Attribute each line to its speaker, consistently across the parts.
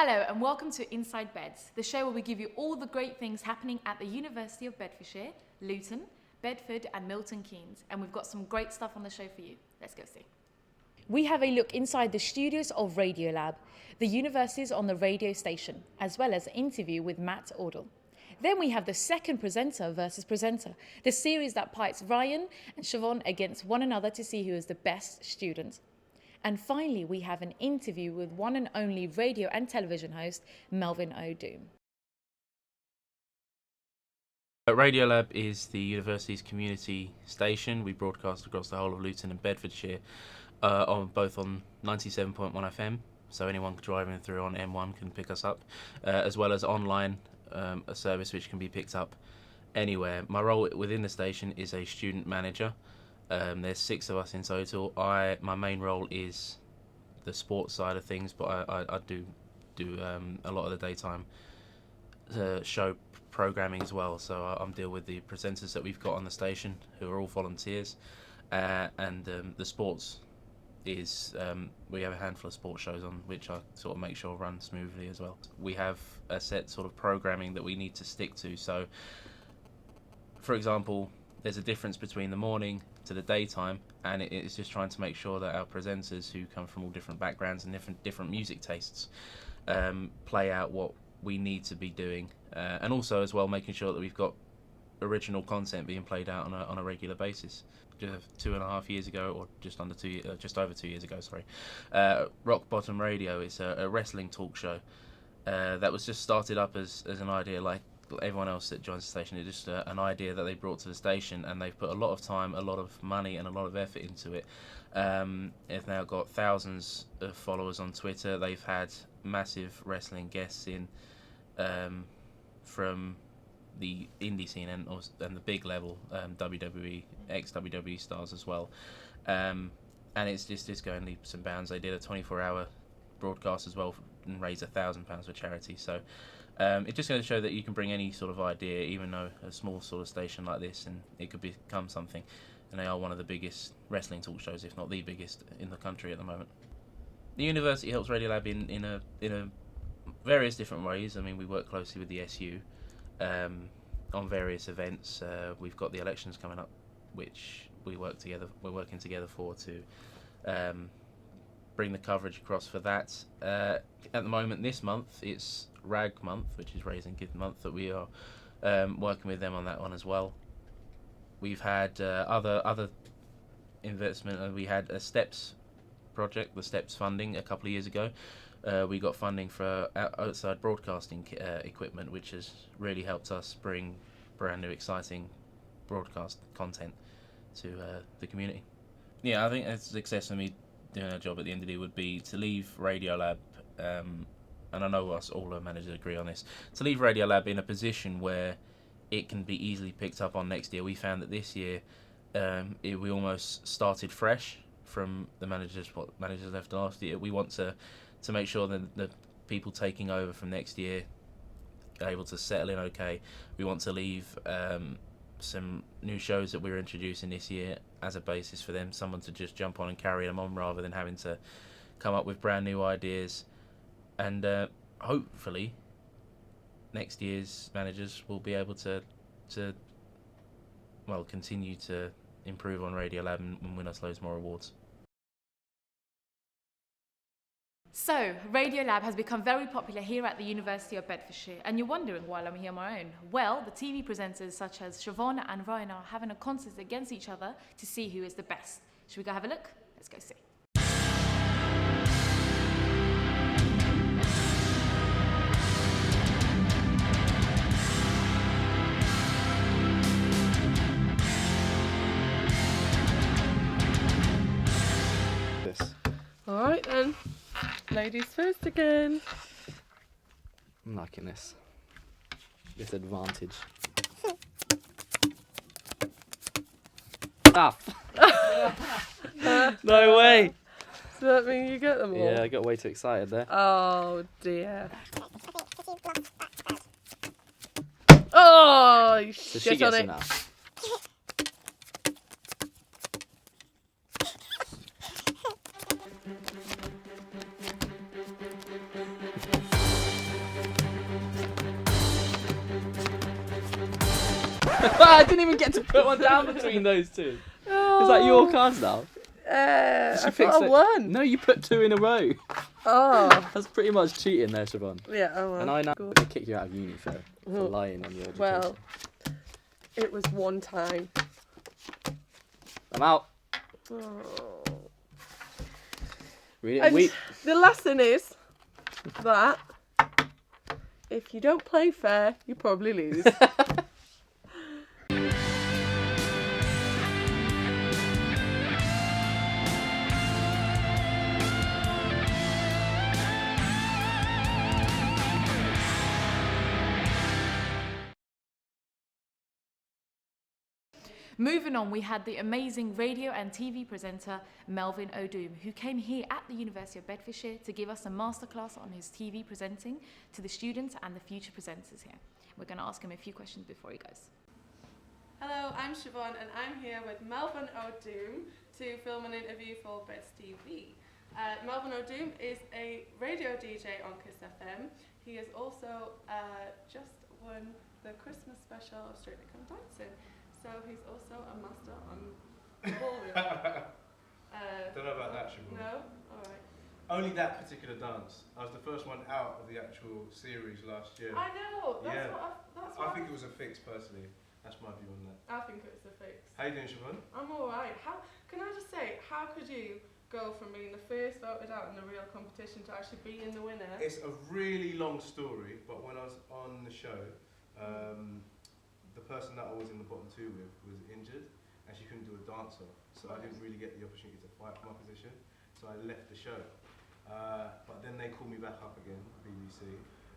Speaker 1: Hello and welcome to Inside Beds, the show where we give you all the great things happening at the University of Bedfordshire, Luton, Bedford and Milton Keynes. And we've got some great stuff on the show for you. Let's go see. We have a look inside the studios of RadioLab, the university's on the radio station, as well as an interview with Matt Odoom. Then we have the second presenter versus presenter, the series that pits Ryan and Siobhan against one another to see who is the best student. And finally, we have an interview with one and only radio and television host, Melvin Odoom.
Speaker 2: RadioLab is the university's community station. We broadcast across the whole of Luton and Bedfordshire, on 97.1 FM, so anyone driving through on M1 can pick us up, as well as online, a service which can be picked up anywhere. My role within the station is a student manager. There's 6 of us in total. My main role is the sports side of things, but I do a lot of the daytime show programming as well. So I'm deal with the presenters that we've got on the station, who are all volunteers, and the sports is we have a handful of sports shows on which I sort of make sure run smoothly as well. We have a set sort of programming that we need to stick to. So, for example, there's a difference between the morning to the daytime, and it's just trying to make sure that our presenters, who come from all different backgrounds and different music tastes, play out what we need to be doing, and also as well making sure that we've got original content being played out on a regular basis. Just 2.5 years ago, or just over 2 years ago, Rock Bottom Radio is a wrestling talk show that was just started up as an idea, like everyone else that joins the station. It's just an idea that they brought to the station, and they've put a lot of time, a lot of money and a lot of effort into it. They've now got thousands of followers on Twitter. They've had massive wrestling guests in from the indie scene and the big level, WWE, ex-WWE stars as well. And it's going leaps and bounds. They did a 24-hour broadcast as well and raised £1,000 for charity. So it's just going to show that you can bring any sort of idea, even though a small sort of station like this, and it could become something. And they are one of the biggest wrestling talk shows, if not the biggest, in the country at the moment. The university helps RadioLab in a various different ways. I mean, we work closely with the SU on various events. We've got the elections coming up, which we're working together for to bring the coverage across for that. At the moment, this month, it's RAG month, which is Raising Kids Month, that we are working with them on that one as well. We've had other investment. We had a STEPS project, the STEPS funding, a couple of years ago. We got funding for outside broadcasting equipment, which has really helped us bring brand new, exciting broadcast content to the community. Yeah, I think a success for me doing our job at the end of the day would be to leave RadioLab, and I know us all our managers agree on this, to leave RadioLab in a position where it can be easily picked up on next year. We found that this year we almost started fresh from the managers left last year. We want to make sure that the people taking over from next year are able to settle in okay. We want to leave some new shows that we're introducing this year as a basis for them, someone to just jump on and carry them on rather than having to come up with brand new ideas. And hopefully next year's managers will be able to continue to improve on RadioLab and win us loads more awards.
Speaker 1: So, RadioLab has become very popular here at the University of Bedfordshire, and you're wondering why I'm here on my own. Well, the TV presenters such as Siobhan and Ryan are having a contest against each other to see who is the best. Should we go have a look? Let's go see.
Speaker 3: Alright then, ladies first again.
Speaker 4: I'm liking this. This advantage. Ah! No way!
Speaker 3: Does that mean you get them all?
Speaker 4: Yeah, I got way too excited there.
Speaker 3: Oh dear. Oh, you
Speaker 4: So
Speaker 3: shit
Speaker 4: she
Speaker 3: on
Speaker 4: gets
Speaker 3: it.
Speaker 4: enough. I didn't even get to put one down between those two. Is that your cards now?
Speaker 3: I
Speaker 4: She
Speaker 3: thought I
Speaker 4: it.
Speaker 3: won.
Speaker 4: No, you put 2 in a row.
Speaker 3: Oh.
Speaker 4: That's pretty much cheating there, Siobhan.
Speaker 3: Yeah, oh well.
Speaker 4: And I now
Speaker 3: Cool.
Speaker 4: going to kick you out of uni for
Speaker 3: Oh.
Speaker 4: lying on your education.
Speaker 3: Well, it was one time.
Speaker 4: I'm out.
Speaker 3: Oh.
Speaker 4: Read it
Speaker 3: And
Speaker 4: week.
Speaker 3: the lesson is that if you don't play fair, you probably lose.
Speaker 1: Moving on, we had the amazing radio and TV presenter Melvin Odoom, who came here at the University of Bedfordshire to give us a masterclass on his TV presenting to the students and the future presenters here. We're going to ask him a few questions before he goes.
Speaker 3: Hello, I'm Siobhan and I'm here with Melvin Odoom to film an interview for Beds TV. Melvin Odoom is a radio DJ on Kiss FM. He has also just won the Christmas special of Strictly Come Dancing. So he's also a master on ballroom.
Speaker 5: Don't know about that, Siobhan.
Speaker 3: No? Alright.
Speaker 5: Only that particular dance. I was the first one out of the actual series last year.
Speaker 3: I know! That's
Speaker 5: Yeah.
Speaker 3: what
Speaker 5: I think it was a fix, personally. That's my view on that.
Speaker 3: I think it's a fix.
Speaker 5: How you doing, Siobhan?
Speaker 3: I'm alright. Can I just say, how could you go from being the first voted out in the real competition to actually being the winner?
Speaker 5: It's a really long story, but when I was on the show, the person that I was in the bottom 2 with was injured and she couldn't do a dance off. So I didn't really get the opportunity to fight for my position. So I left the show. But then they called me back up again, BBC,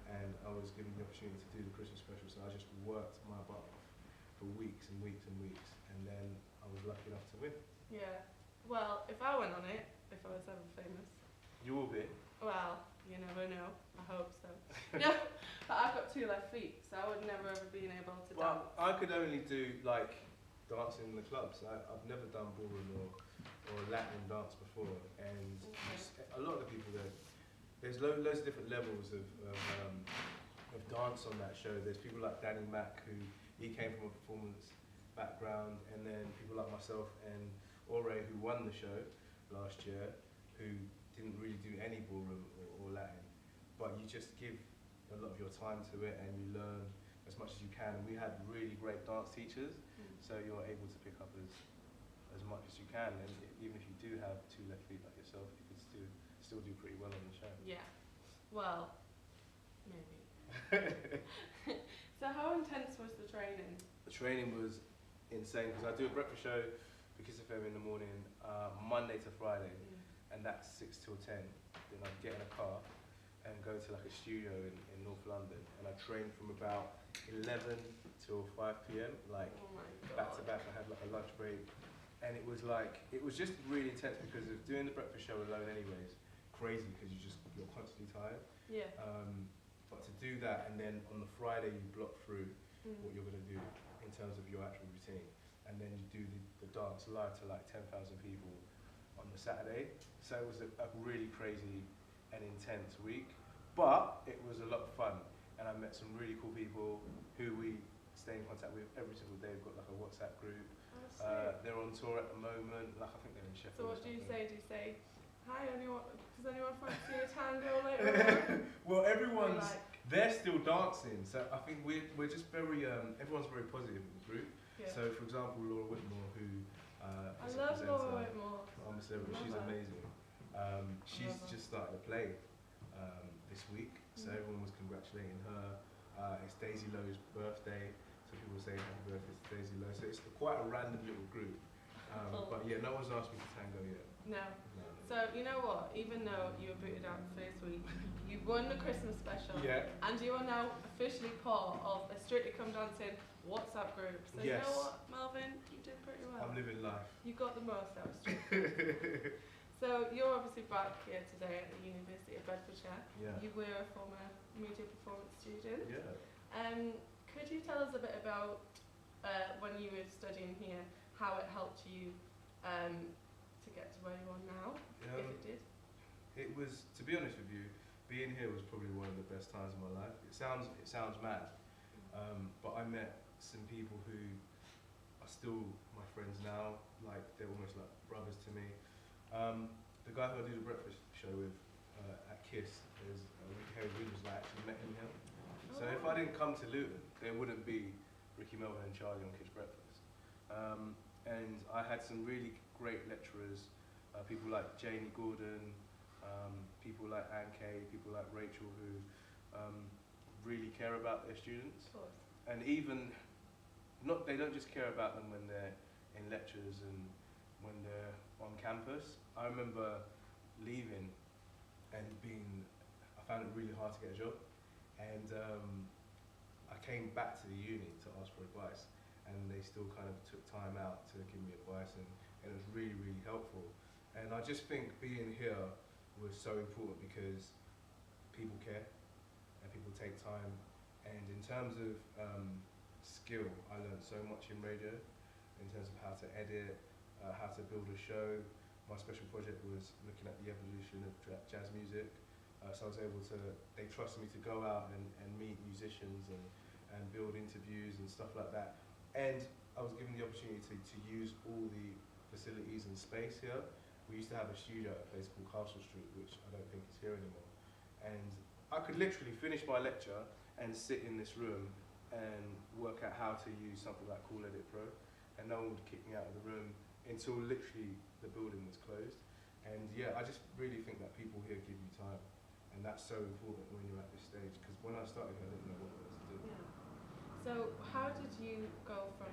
Speaker 5: and I was given the opportunity to do the Christmas special. So I just worked my butt off for weeks and weeks and weeks. And then I was lucky enough to win.
Speaker 3: Yeah. Well, if I went on it, if I was ever famous,
Speaker 5: You will be.
Speaker 3: well, you never know. I hope so. No, but I've got 2 left feet, so I would never ever been able to dance.
Speaker 5: Well, I could only do like dancing in the clubs. I've never done ballroom or Latin dance before, and a lot of the people there's loads of different levels of dance on that show. There's people like Danny Mack, who he came from a performance background, and then people like myself and Ore, who won the show last year, who didn't really do any ballroom or Latin, but you just give a lot of your time to it and you learn as much as you can. And we had really great dance teachers, so you're able to pick up as much as you can, and even if you do have 2 left feet like yourself, you could still do pretty well on the show.
Speaker 3: Yeah. Well, maybe. So how intense was the training?
Speaker 5: The training was insane because I do a breakfast show for Kiss FM in the morning, Monday to Friday, and that's 6 till 10. Then I'd get in a car and go to like a studio in North London, and I trained from about 11 till 5 p.m. like
Speaker 3: Oh my
Speaker 5: back to
Speaker 3: god.
Speaker 5: back. I had like a lunch break, and it was just really intense because of doing the breakfast show alone anyways, crazy because you're constantly tired.
Speaker 3: Yeah.
Speaker 5: But to do that, and then on the Friday you block through what you're going to do in terms of your actual routine, and then you do the dance live to like 10,000 people on the Saturday. So it was a really crazy and intense week, but it was a lot of fun, and I met some really cool people who we stay in contact with every single day. We've got like a WhatsApp group. They're on tour at the moment. Like I think they're in Sheffield.
Speaker 3: So what do you say? Do you say, hi, does anyone fancy a tango later on?
Speaker 5: Well, they're still dancing, so I think we're just very, everyone's very positive in the group.
Speaker 3: Yeah.
Speaker 5: So for example, Laura Whitmore, who
Speaker 3: I
Speaker 5: is a
Speaker 3: love
Speaker 5: presenter
Speaker 3: Laura Whitmore.
Speaker 5: on the series, she's
Speaker 3: Love her.
Speaker 5: amazing. She's just started a play this week, so everyone was congratulating her. It's Daisy Lowe's birthday, so people were saying happy birthday to Daisy Lowe. So it's quite a random little group. But yeah, no one's asked me to tango yet.
Speaker 3: No.
Speaker 5: No.
Speaker 3: So you know what? Even though you were booted out the first week, you won the Christmas special,
Speaker 5: Yeah.
Speaker 3: and you are now officially part of a Strictly Come Dancing WhatsApp group. So you
Speaker 5: Yes.
Speaker 3: know what, Melvin? You did pretty well.
Speaker 5: I'm living life.
Speaker 3: You got the most out of Strictly. So you're obviously back here today at the University of Bedfordshire.
Speaker 5: Yeah.
Speaker 3: You were a former media performance student.
Speaker 5: Yeah.
Speaker 3: Could you tell us a bit about when you were studying here, how it helped you to get to where you are now, if it did?
Speaker 5: It was, to be honest with you, being here was probably one of the best times of my life. It sounds mad, but I met some people who are still my friends now, like they're almost like brothers to me. The guy who I do the breakfast show with at KISS is Ricky Harry Williams. I actually met him here. So if I didn't come to Luton, there wouldn't be Ricky, Melvin and Charlie on KISS Breakfast. And I had some really great lecturers, people like Janie Gordon, people like Anne Kay, people like Rachel who really care about their students.
Speaker 3: Of course.
Speaker 5: And even, they don't just care about them when they're in lectures and when they're on campus. I remember leaving and I found it really hard to get a job. And I came back to the uni to ask for advice, and they still kind of took time out to give me advice, and it was really, really helpful. And I just think being here was so important because people care and people take time. And in terms of skill, I learned so much in radio, in terms of how to edit, how to build a show. My special project was looking at the evolution of jazz music. So I was able to, they trusted me to go out and meet musicians and build interviews and stuff like that. And I was given the opportunity to use all the facilities and space here. We used to have a studio at a place called Castle Street, which I don't think is here anymore. And I could literally finish my lecture and sit in this room and work out how to use something like Cool Edit Pro, and no one would kick me out of the room until literally the building was closed. And yeah, I just really think that people here give you time, and that's so important when you're at this stage, because when I started here, I didn't know what I was to do.
Speaker 3: Yeah. So how did you go from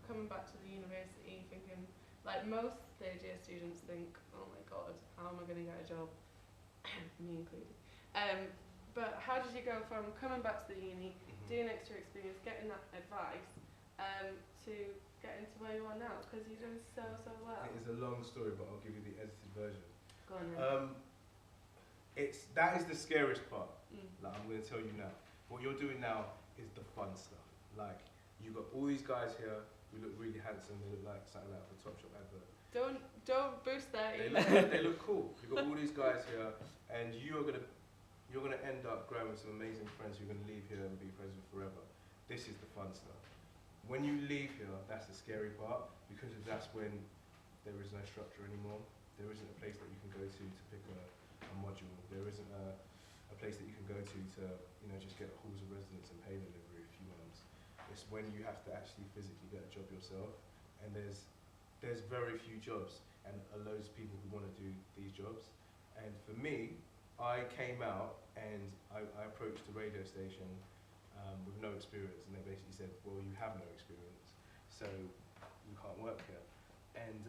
Speaker 3: coming back to the university thinking, like most third year students think, oh my god, how am I going to get a job? Me included. But how did you go from coming back to the uni, doing extra experience, getting that advice, to getting to where you are now? Because you're doing so well.
Speaker 5: It is a long story, but I'll give you the edited version.
Speaker 3: Go on then.
Speaker 5: That is the scariest part.
Speaker 3: Mm.
Speaker 5: Like, I'm going to tell you now. What you're doing now is the fun stuff. Like, you've got all these guys here who look really handsome. They look like something out of a Topshop advert.
Speaker 3: Don't boost that.
Speaker 5: They look cool. You've got all these guys here, and you're gonna end up growing with some amazing friends who are gonna leave here and be friends with forever. This is the fun stuff. When you leave here, that's the scary part, because that's when there is no structure anymore. There isn't a place that you can go to pick a module. There isn't a place that you can go to just get halls of residence and pay them every few months. It's when you have to actually physically get a job yourself, and there's very few jobs, and loads of people who want to do these jobs. And for me, I came out and I approached the radio station with no experience, and they basically said, well, you have no experience, so you can't work here. And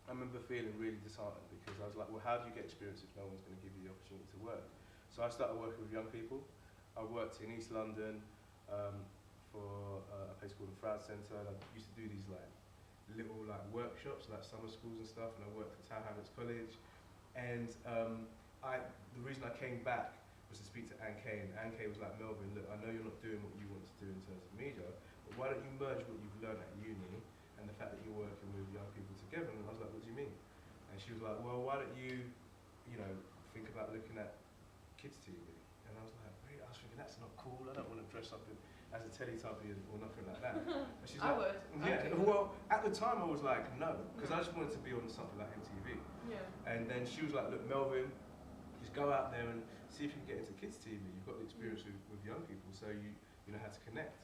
Speaker 5: I remember feeling really disheartened, because I was like, well, how do you get experience if no one's going to give you the opportunity to work? So I started working with young people. I worked in East London for a place called the Froude Centre, and I used to do these little workshops, like summer schools and stuff, and I worked for Town Hamlets College. And the reason I came back was to speak to Anne Kay, and Anne Kay was like, Melvin, look, I know you're not doing what you want to do in terms of media, but why don't you merge what you've learned at uni and the fact that you're working with young people together? And I was like, what do you mean? And she was like, well, why don't you think about looking at kids TV? And I was like, wait, I was thinking, that's not cool, I don't want to dress up as a Teletubby or nothing like that. And she's
Speaker 3: I
Speaker 5: like,
Speaker 3: would.
Speaker 5: yeah,
Speaker 3: Okay.
Speaker 5: well, at the time I was like, no, because I just wanted to be on something like MTV.
Speaker 3: Yeah.
Speaker 5: And then she was like, look, Melvin, just go out there and see if you can get into kids TV. You've got the experience with young people, so you know how to connect.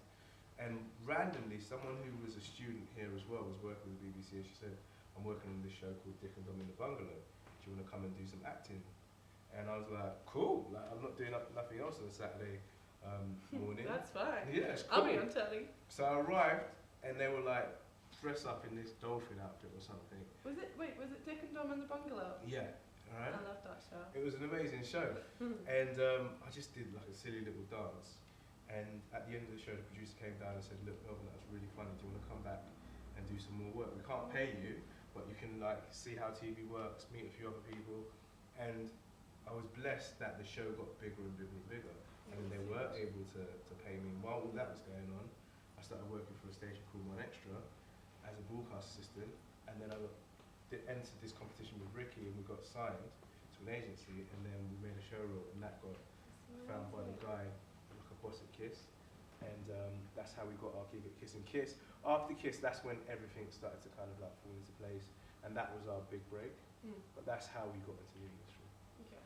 Speaker 5: And randomly, someone who was a student here as well was working with the BBC, and she said, I'm working on this show called Dick and Dom in the Bungalow. Do you want to come and do some acting? And I was like, cool, like, I'm not doing nothing else on a Saturday morning.
Speaker 3: That's fine.
Speaker 5: Yeah, it's cool.
Speaker 3: I'll be on telly.
Speaker 5: So I arrived, and they were like, dress up in this dolphin outfit or something.
Speaker 3: Was it Dick and Dom in the Bungalow?
Speaker 5: Yeah, alright.
Speaker 3: I love that show.
Speaker 5: It was an amazing show. And I just did like a silly little dance. And at the end of the show, the producer came down and said, look, Melvin, that was really funny. Do you want to come back and do some more work? We can't pay you, but you can see how TV works, meet a few other people. And I was blessed that the show got bigger and bigger and bigger. And then they were able to pay me. And while all that was going on, I started working for a station called One Extra as a broadcast assistant. And then I entered this competition with Ricky, and we got signed to an agency, and then we made a show reel, and that got found by the guy, like a boss at KISS. and that's how we got our gig at Kiss and Kiss. After Kiss, that's when everything started to kind of like fall into place, and that was our big break. But that's how we got into the industry.
Speaker 3: Okay.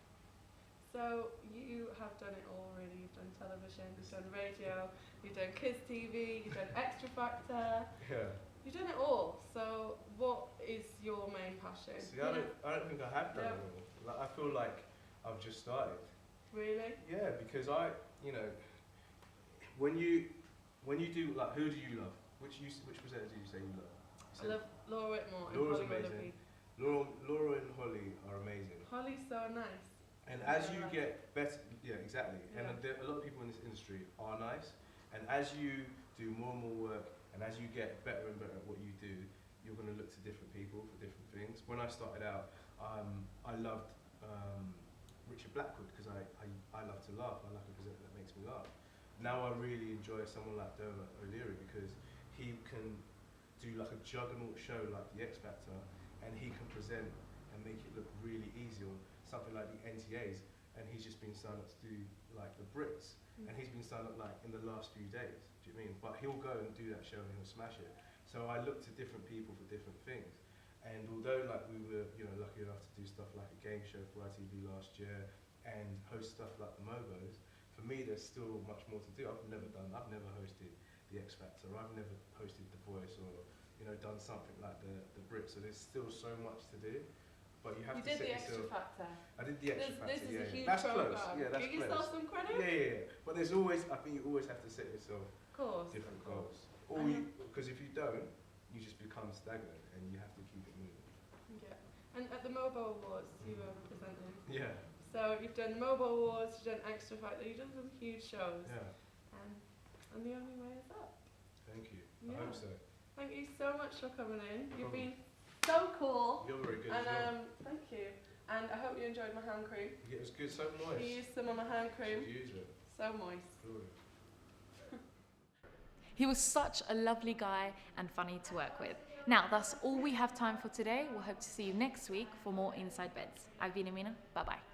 Speaker 3: So you have done it all really. You've done television, you've done radio, you've done Kids TV, you've done Extra Factor.
Speaker 5: Yeah.
Speaker 3: You've done it all. So what is your main passion?
Speaker 5: See, I don't think I have done it all. Like, I feel like I've just started.
Speaker 3: Really?
Speaker 5: Yeah, because when you do, like, who do you love? Which presenter do you say you love?
Speaker 3: I love Laura Whitmore and
Speaker 5: Laura's
Speaker 3: Holly
Speaker 5: amazing.
Speaker 3: Willoughby.
Speaker 5: Laura and Holly are amazing.
Speaker 3: Holly's so nice.
Speaker 5: And
Speaker 3: Yeah,
Speaker 5: as you
Speaker 3: right.
Speaker 5: get better, yeah, exactly.
Speaker 3: Yeah.
Speaker 5: And a lot of people in this industry are nice. And as you do more and more work, and as you get better and better at what you do, you're going to look to different people for different things. When I started out, I loved Richard Blackwood because I love to laugh. I like a presenter that makes me laugh. Now I really enjoy someone like Dermot O'Leary because he can do like a juggernaut show like the X Factor, and he can present and make it look really easy, or something like the NTAs, and he's just been signed up to do like the Brits, and he's been signed up like in the last few days. Do you mean? But he'll go and do that show and he'll smash it. So I look to different people for different things. And although like we were, lucky enough to do stuff like a game show for ITV last year and host stuff like the Mobos, for me there's still much more to do. I've never hosted the X Factor, I've never hosted The Voice, or done something like the Brits. So there's still so much to do. But you have to
Speaker 3: did
Speaker 5: set
Speaker 3: the Extra
Speaker 5: yourself.
Speaker 3: Factor.
Speaker 5: I did the Extra Factor.
Speaker 3: This is a huge
Speaker 5: That's
Speaker 3: program.
Speaker 5: close. Yeah, that's
Speaker 3: Give
Speaker 5: close.
Speaker 3: yourself some credit.
Speaker 5: Yeah. But there's always, I think you always have to set yourself
Speaker 3: Of course.
Speaker 5: different
Speaker 3: of course.
Speaker 5: goals. Or because if you don't, you just become stagnant, and you have to keep it moving.
Speaker 3: Yeah. And at the Mobile Awards, you were presenting.
Speaker 5: Yeah.
Speaker 3: So you've done the Mobile Awards, you've done Extra Factor, you've done some huge shows.
Speaker 5: Yeah.
Speaker 3: And the only way is up.
Speaker 5: Thank you.
Speaker 3: Yeah.
Speaker 5: I hope so.
Speaker 3: Thank you so much for coming in. You've
Speaker 5: problem.
Speaker 3: been so cool.
Speaker 5: You're very good
Speaker 3: And
Speaker 5: as well.
Speaker 3: thank you. And I hope you enjoyed my hand cream.
Speaker 5: Yeah, it was good. So moist.
Speaker 3: You used some of my hand cream.
Speaker 5: Should use it.
Speaker 3: So moist.
Speaker 5: Glory.
Speaker 1: He was such a lovely guy and funny to work with. Now, that's all we have time for today. We'll hope to see you next week for more Inside Beds. I've been Amina. Bye-bye.